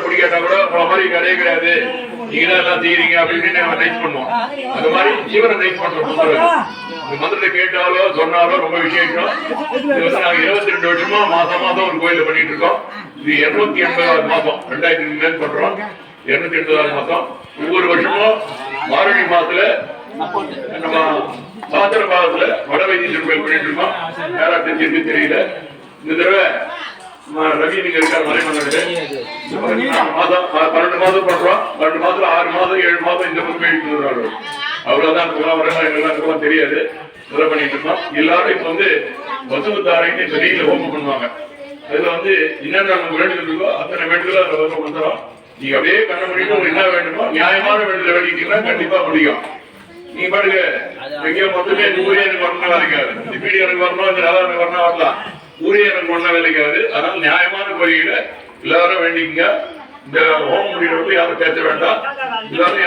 பிடிக்காட்டா கூட உங்களை மாதிரி கிடையாது கிடையாது, நீங்க தான் எல்லாம் செய்யறீங்க அப்படின்னு நம்ம ரைஸ் பண்ணுவோம். அந்த மாதிரி ஜீவனை ரைஸ் பண்றோம். இந்த மந்திரத்தை கேட்டாலோ சொன்னாலோ ரொம்ப விசேஷம். இது வந்து நாங்க 22 வருஷமா மாசம் மாசம் ஒரு கோயில பண்ணிட்டு இருக்கோம். இது 280வது மாசம், 2002 பண்றோம். 280வது மாசம். ஒவ்வொரு வருஷமும் மார்கழி மாசத்துல நம்ம சாத்திர பாகத்துல வட வைத்தீஸ்வரர் கோயில் பண்ணிட்டு இருக்கோம். யாரா தெரிஞ்சிருக்கு தெரியல. இந்த தடவை ரவி நீங்க இருக்காரு மலைமங்கல மாதம் 12 மாதம் பண்றோம். 12 மாதத்துல 6 மாதம் 7 மாதம் இந்த பக்கம் எழுதி வருவாரு. அவ்வளவுதான் எல்லாம் தெரியாது. இதை பண்ணிட்டு இருக்கோம். எல்லாரும் இப்ப வந்து வசுவத்தாரைன்னு வெளியில ஹோமம் பண்ணுவாங்க. அதுல வந்து என்னென்ன நமக்கு வேண்டுதல் இருக்கோ அத்தனை வேண்டுதல் அதை வந்து வந்துடும். நீங்க அப்படியே கண்ண முடியும். உங்களுக்கு என்ன வேண்டுமோ நியாயமான வேண்டுதல் வேண்டிட்டீங்கன்னா கண்டிப்பா முடியும். நீங்க பாருங்க எங்கேயோ மொத்தமே ஊரே எனக்கு வரணும் வேலைக்காது, இந்த பீடி எனக்கு வரணும், இந்த நல்லா எனக்கு வரணும் வரலாம். ஊரே எனக்கு ஒண்ணா வேலைக்காது. அதனால நியாயமான கோரிக்கையில எல்லாரும் வேண்டிக்கங்க. இந்த ஹோம் முடிவு யாரும் பேச வேண்டாம். எல்லாரும்